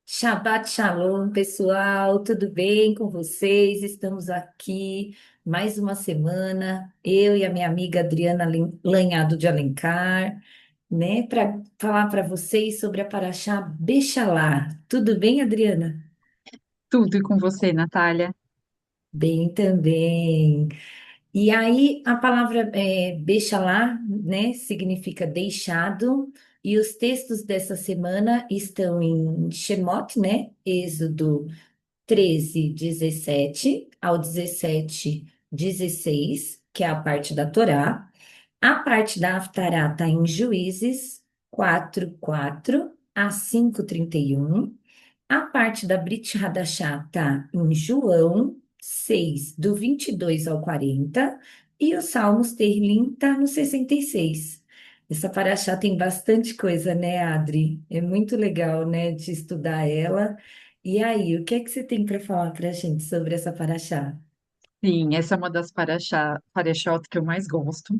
Shabbat Shalom, pessoal, tudo bem com vocês? Estamos aqui mais uma semana, eu e a minha amiga Adriana Lanhado de Alencar, né, para falar para vocês sobre a Paraxá Bechalá. Tudo bem, Adriana? Tudo e com você, Natália? Bem também. E aí, a palavra Bechalá, né, significa deixado, e os textos dessa semana estão em Shemot, né, Êxodo 13:17 ao 17:16, que é a parte da Torá. A parte da Haftará está em Juízes 4:4 a 5:31. A parte da Brit Hadashah está em João 6, do 22 ao 40, e o Salmos Terlim está no 66. Essa paraxá tem bastante coisa, né, Adri? É muito legal, né, de estudar ela. E aí, o que é que você tem para falar para a gente sobre essa paraxá? Sim, essa é uma das parashot que eu mais gosto,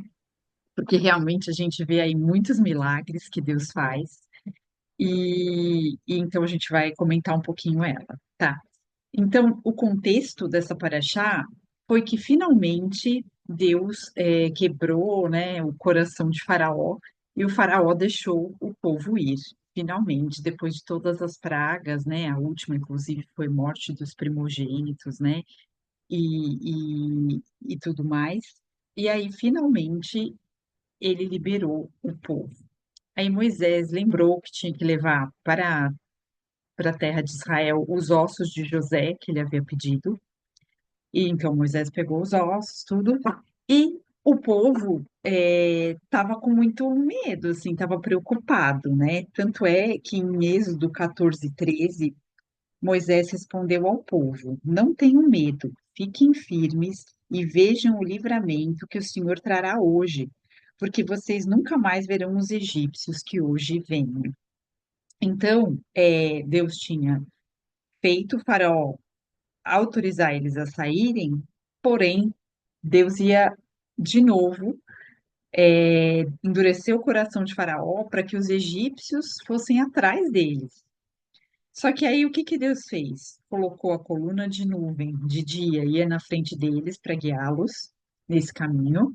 porque realmente a gente vê aí muitos milagres que Deus faz, e então a gente vai comentar um pouquinho ela, tá? Então, o contexto dessa paraxá foi que finalmente Deus quebrou, né, o coração de Faraó, e o Faraó deixou o povo ir. Finalmente, depois de todas as pragas, né, a última, inclusive, foi morte dos primogênitos, né, e tudo mais. E aí, finalmente, ele liberou o povo. Aí Moisés lembrou que tinha que levar para a terra de Israel os ossos de José, que ele havia pedido. E então Moisés pegou os ossos, tudo, e o povo estava com muito medo, assim, estava preocupado, né? Tanto é que em Êxodo 14:13 Moisés respondeu ao povo: Não tenham medo, fiquem firmes e vejam o livramento que o Senhor trará hoje, porque vocês nunca mais verão os egípcios que hoje vêm. Então, Deus tinha feito o Faraó autorizar eles a saírem, porém, Deus ia de novo endurecer o coração de Faraó para que os egípcios fossem atrás deles. Só que aí o que que Deus fez? Colocou a coluna de nuvem de dia, ia na frente deles para guiá-los nesse caminho,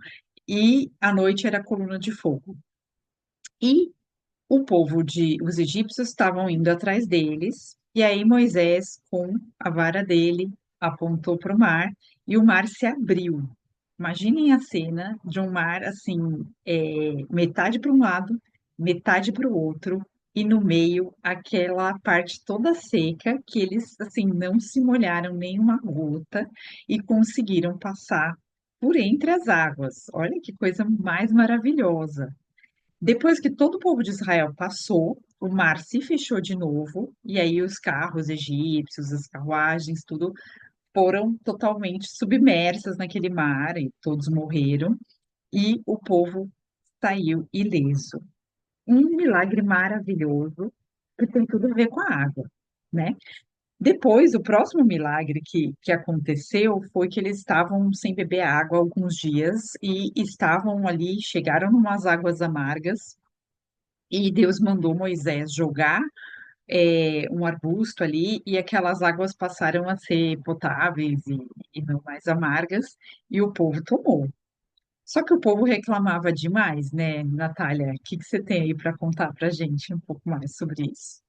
e à noite era a coluna de fogo. E os egípcios estavam indo atrás deles, e aí Moisés, com a vara dele, apontou para o mar, e o mar se abriu. Imaginem a cena de um mar assim, metade para um lado, metade para o outro, e no meio aquela parte toda seca que eles assim não se molharam nem uma gota e conseguiram passar por entre as águas. Olha que coisa mais maravilhosa. Depois que todo o povo de Israel passou, o mar se fechou de novo, e aí os carros egípcios, as carruagens, tudo foram totalmente submersas naquele mar, e todos morreram, e o povo saiu ileso. Um milagre maravilhoso que tem tudo a ver com a água, né? Depois, o próximo milagre que aconteceu foi que eles estavam sem beber água há alguns dias e estavam ali, chegaram numas águas amargas, e Deus mandou Moisés jogar um arbusto ali, e aquelas águas passaram a ser potáveis e não mais amargas, e o povo tomou. Só que o povo reclamava demais, né, Natália? O que que você tem aí para contar para gente um pouco mais sobre isso?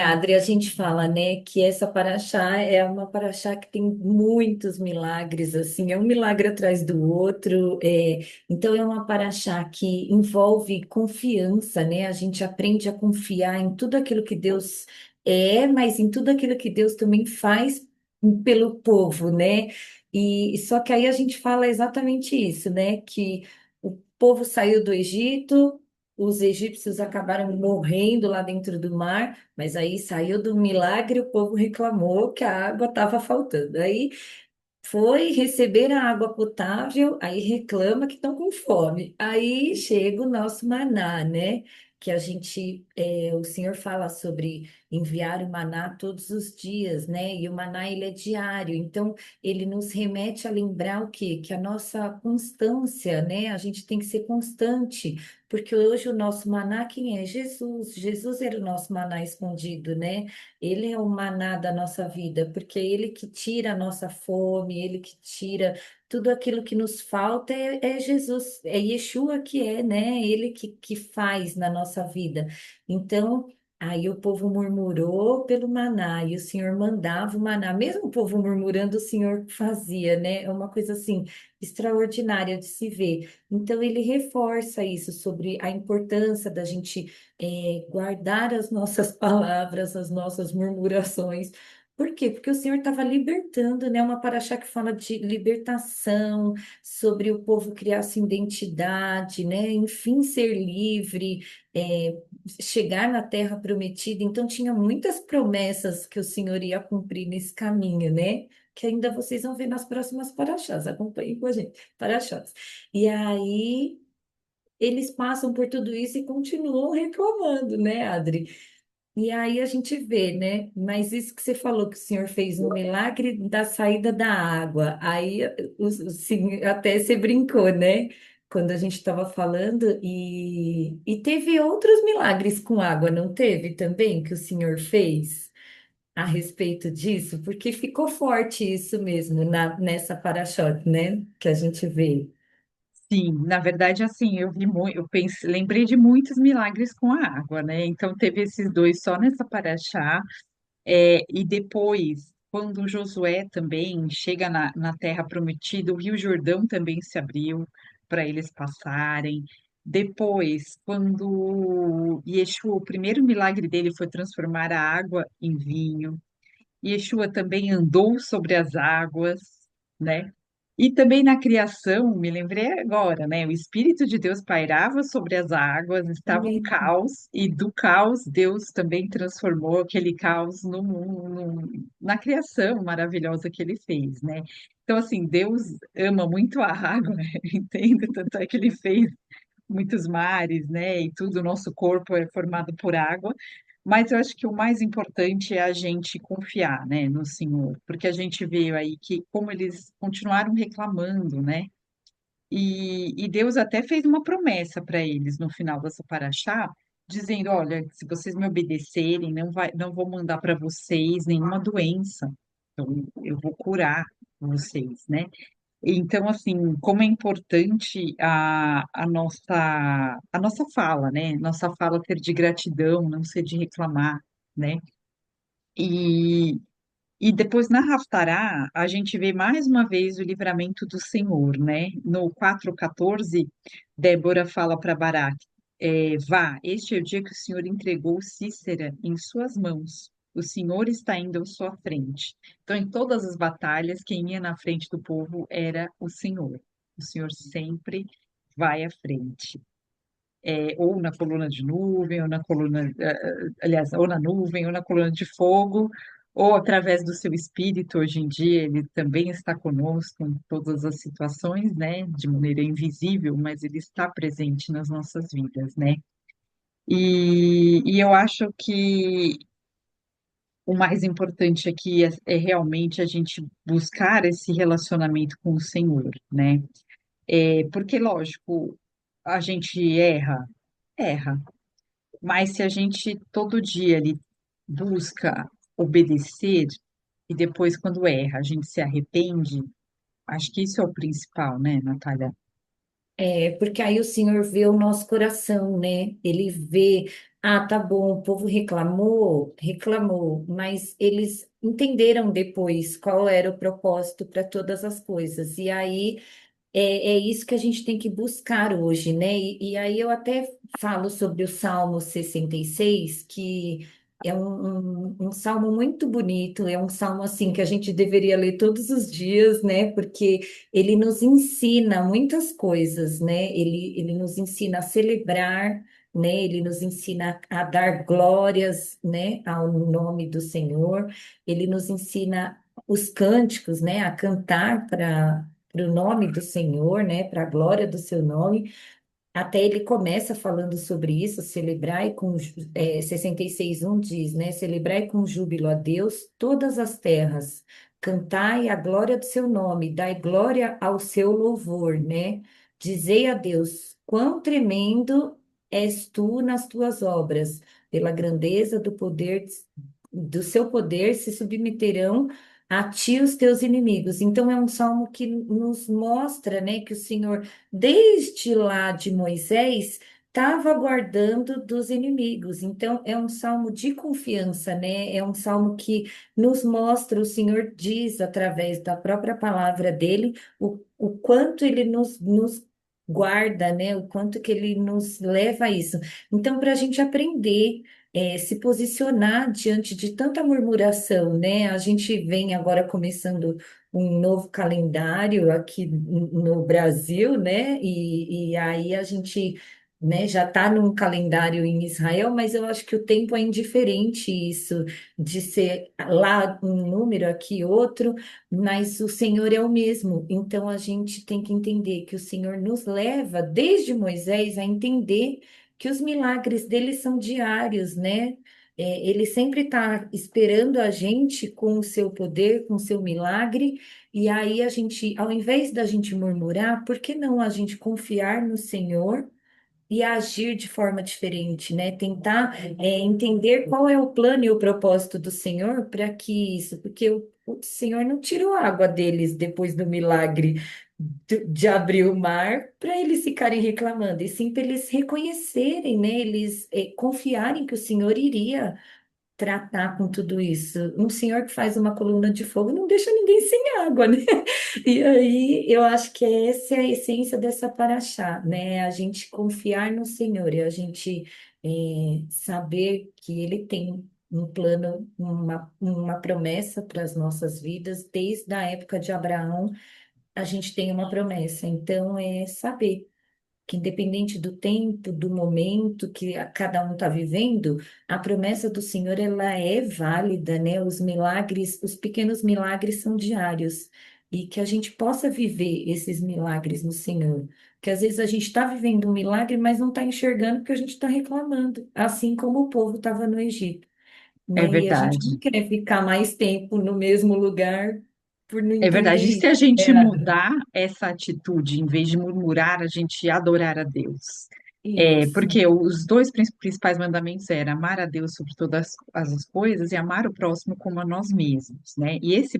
Adri, a gente fala, né, que essa paraxá é uma paraxá que tem muitos milagres, assim, é um milagre atrás do outro, então é uma paraxá que envolve confiança, né, a gente aprende a confiar em tudo aquilo que Deus é, mas em tudo aquilo que Deus também faz pelo povo, né, e só que aí a gente fala exatamente isso, né, que o povo saiu do Egito, os egípcios acabaram morrendo lá dentro do mar, mas aí saiu do milagre, o povo reclamou que a água estava faltando. Aí foi receber a água potável, aí reclama que estão com fome. Aí chega o nosso maná, né? que a gente, o Senhor fala sobre enviar o maná todos os dias, né? E o maná ele é diário, então ele nos remete a lembrar o quê? Que a nossa constância, né? A gente tem que ser constante, porque hoje o nosso maná quem é? Jesus. Jesus era o nosso maná escondido, né? Ele é o maná da nossa vida, porque é ele que tira a nossa fome, ele que tira tudo aquilo que nos falta é Jesus, é Yeshua que é, né? Ele que faz na nossa vida. Então, aí o povo murmurou pelo maná e o Senhor mandava o maná. Mesmo o povo murmurando, o Senhor fazia, né? É uma coisa assim extraordinária de se ver. Então, ele reforça isso sobre a importância da gente guardar as nossas palavras, as nossas murmurações. Por quê? Porque o Senhor estava libertando, né? Uma paraxá que fala de libertação, sobre o povo criar sua identidade, né? Enfim, ser livre, chegar na terra prometida. Então, tinha muitas promessas que o Senhor ia cumprir nesse caminho, né? Que ainda vocês vão ver nas próximas paraxás. Acompanhem com a gente, paraxás. E aí, eles passam por tudo isso e continuam reclamando, né, Adri? E aí a gente vê, né? Mas isso que você falou que o Senhor fez um milagre da saída da água. Aí até você brincou, né? Quando a gente estava falando, e teve outros milagres com água, não teve também que o Senhor fez a respeito disso? Porque ficou forte isso mesmo nessa para-choque, né? Que a gente vê. Sim, na verdade, assim, eu vi muito, eu pensei, lembrei de muitos milagres com a água, né? Então teve esses dois só nessa paraxá, e depois, quando Josué também chega na Terra Prometida, o Rio Jordão também se abriu para eles passarem. Depois, quando Yeshua, o primeiro milagre dele foi transformar a água em vinho. Yeshua também andou sobre as águas, né? E também na criação, me lembrei agora, né? O Espírito de Deus pairava sobre as águas, estava um caos, e do caos Deus também transformou aquele caos na criação maravilhosa que ele fez, né? Então, assim, Deus ama muito a água, entende? Tanto é que ele fez muitos mares, né? E tudo, o nosso corpo é formado por água. Mas eu acho que o mais importante é a gente confiar, né, no Senhor, porque a gente veio aí que como eles continuaram reclamando, né? E Deus até fez uma promessa para eles no final dessa paraxá, dizendo, olha, se vocês me obedecerem, não vou mandar para vocês nenhuma doença. Então, eu vou curar vocês, né? Então, assim, como é importante a nossa fala, né? Nossa fala ter de gratidão, não ser de reclamar, né? E, e depois na Haftará, a gente vê mais uma vez o livramento do Senhor, né? No 4:14, Débora fala para Baraque, vá, este é o dia que o Senhor entregou Cícera em suas mãos. O Senhor está indo à sua frente. Então, em todas as batalhas, quem ia na frente do povo era o Senhor. O Senhor sempre vai à frente, ou na coluna de nuvem, ou na coluna, aliás, ou na nuvem, ou na coluna de fogo, ou através do seu espírito. Hoje em dia, ele também está conosco em todas as situações, né, de maneira invisível, mas ele está presente nas nossas vidas, né? E eu acho que o mais importante aqui é realmente a gente buscar esse relacionamento com o Senhor, né? Porque, lógico, a gente erra, mas se a gente todo dia ali busca obedecer e depois, quando erra, a gente se arrepende, acho que isso é o principal, né, Natália? Porque aí o Senhor vê o nosso coração, né? Ele vê, tá bom, o povo reclamou, reclamou, mas eles entenderam depois qual era o propósito para todas as coisas. E aí é isso que a gente tem que buscar hoje, né? E aí eu até falo sobre o Salmo 66, que é um salmo muito bonito, é um salmo assim que a gente deveria ler todos os dias, né? Porque ele nos ensina muitas coisas, né? Ele nos ensina a celebrar, né? Ele nos ensina a dar glórias, né, ao nome do Senhor. Ele nos ensina os cânticos, né, a cantar para o nome do Senhor, né, para a glória do seu nome. até ele começa falando sobre isso, celebrai com 66:1 diz, né? Celebrai com júbilo a Deus todas as terras, cantai a glória do seu nome, dai glória ao seu louvor, né? Dizei a Deus, quão tremendo és tu nas tuas obras, pela grandeza do poder do seu poder se submeterão a ti os teus inimigos. Então é um salmo que nos mostra, né, que o Senhor desde lá de Moisés, estava guardando dos inimigos. Então, é um salmo de confiança, né? É um salmo que nos mostra, o Senhor diz através da própria palavra dele, o quanto ele nos guarda, né? O quanto que ele nos leva a isso. Então, para a gente aprender. Se posicionar diante de tanta murmuração, né? A gente vem agora começando um novo calendário aqui no Brasil, né? E aí a gente, né, já está num calendário em Israel, mas eu acho que o tempo é indiferente isso, de ser lá um número, aqui outro, mas o Senhor é o mesmo. Então a gente tem que entender que o Senhor nos leva, desde Moisés, a entender que os milagres dele são diários, né? Ele sempre está esperando a gente com o seu poder, com o seu milagre. E aí a gente, ao invés da gente murmurar, por que não a gente confiar no Senhor e agir de forma diferente, né? Tentar entender qual é o plano e o propósito do Senhor para que isso, porque o Senhor não tirou a água deles depois do milagre de abrir o mar para eles ficarem reclamando, e sim para eles reconhecerem, né? Eles confiarem que o Senhor iria tratar com tudo isso. Um senhor que faz uma coluna de fogo não deixa ninguém sem água, né? E aí eu acho que essa é a essência dessa paraxá, né? A gente confiar no Senhor e a gente saber que Ele tem um plano, uma promessa para as nossas vidas, desde a época de Abraão, a gente tem uma promessa. Então, é saber que independente do tempo, do momento que cada um está vivendo, a promessa do Senhor ela é válida, né? Os milagres, os pequenos milagres são diários e que a gente possa viver esses milagres no Senhor. Que às vezes a gente está vivendo um milagre, mas não está enxergando porque a gente está reclamando, assim como o povo estava no Egito, É né? E a gente não verdade. quer ficar mais tempo no mesmo lugar por não É entender verdade. E se isso. a gente É. mudar essa atitude, em vez de murmurar, a gente adorar a Deus? Isso, Porque os dois principais mandamentos eram amar a Deus sobre todas as coisas e amar o próximo como a nós mesmos, né? E esse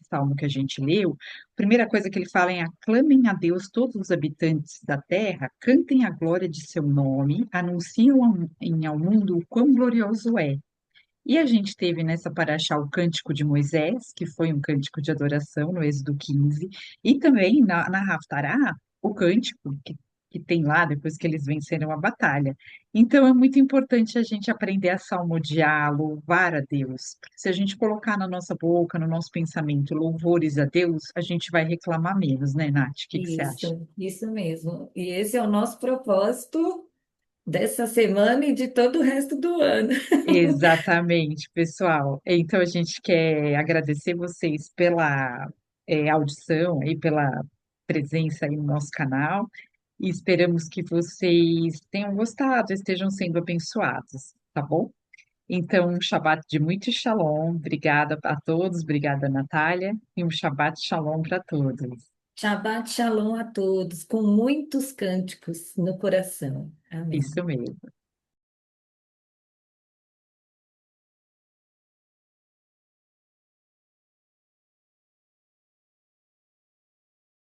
salmo que a gente leu, a primeira coisa que ele fala é aclamem a Deus todos os habitantes da terra, cantem a glória de seu nome, anunciem ao mundo o quão glorioso é. E a gente teve nessa paraxá o Cântico de Moisés, que foi um cântico de adoração no Êxodo 15, e também na Haftará, o cântico que tem lá depois que eles venceram a batalha. Então é muito importante a gente aprender a salmodiar, louvar a Deus, porque se a gente colocar na nossa boca, no nosso pensamento, louvores a Deus, a gente vai reclamar menos, né, Nath? O que que você acha? isso mesmo. E esse é o nosso propósito dessa semana e de todo o resto do ano. Exatamente, pessoal. Então a gente quer agradecer vocês pela audição e pela presença aí no nosso canal e esperamos que vocês tenham gostado, estejam sendo abençoados, tá bom? Então, um Shabbat de muito shalom. Obrigada a todos, obrigada, Natália, e um Shabbat shalom para todos. Shabbat shalom a todos, com muitos cânticos no coração. Amém. Isso mesmo.